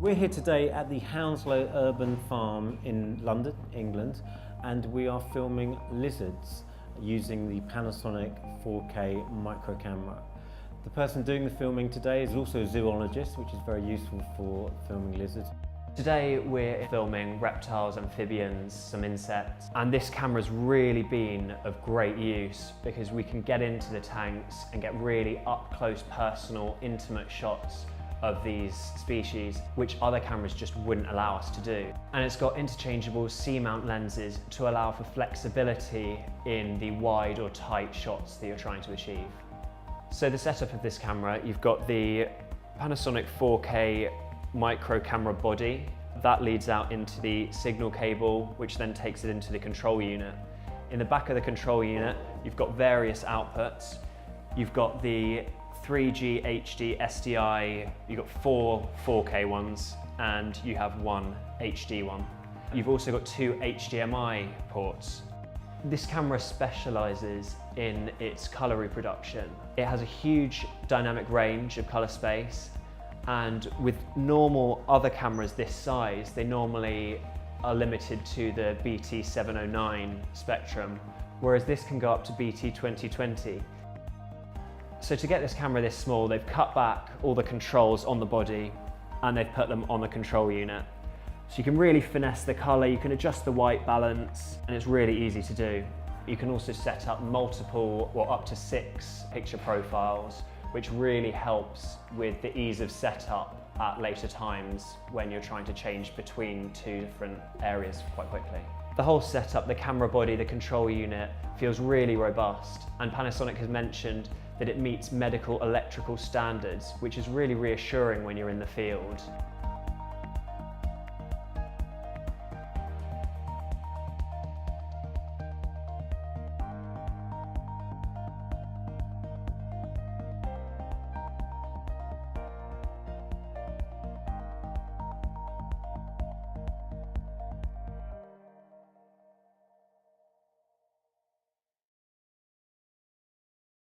We're here today at the Hounslow Urban Farm in London, England, and we are filming lizards using the Panasonic 4K micro camera. The person doing the filming today is also a zoologist, which is very useful for filming lizards. Today we're filming reptiles, amphibians, some insects, and this camera's really been of great use because we can get into the tanks and get really up close, personal, intimate shots of these species, which other cameras just wouldn't allow us to do. And it's got interchangeable C-mount lenses to allow for flexibility in the wide or tight shots that you're trying to achieve. So the setup of this camera, you've got the Panasonic 4K micro camera body. That leads out into the signal cable, which then takes it into the control unit. In the back of the control unit, you've got various outputs. You've got the 3G HD-SDI, you've got 4 4K ones, and you have 1 HD one. You've also got 2 HDMI ports. This camera specialises in its colour reproduction. It has a huge dynamic range of colour space, and with normal other cameras this size, they normally are limited to the BT 709 spectrum, whereas this can go up to BT 2020. So to get this camera this small, they've cut back all the controls on the body and they've put them on the control unit. So you can really finesse the colour, you can adjust the white balance, and it's really easy to do. You can also set up multiple, or up to 6 picture profiles, which really helps with the ease of setup at later times when you're trying to change between 2 different areas quite quickly. The whole setup, the camera body, the control unit, feels really robust, and Panasonic has mentioned that it meets medical electrical standards, which is really reassuring when you're in the field.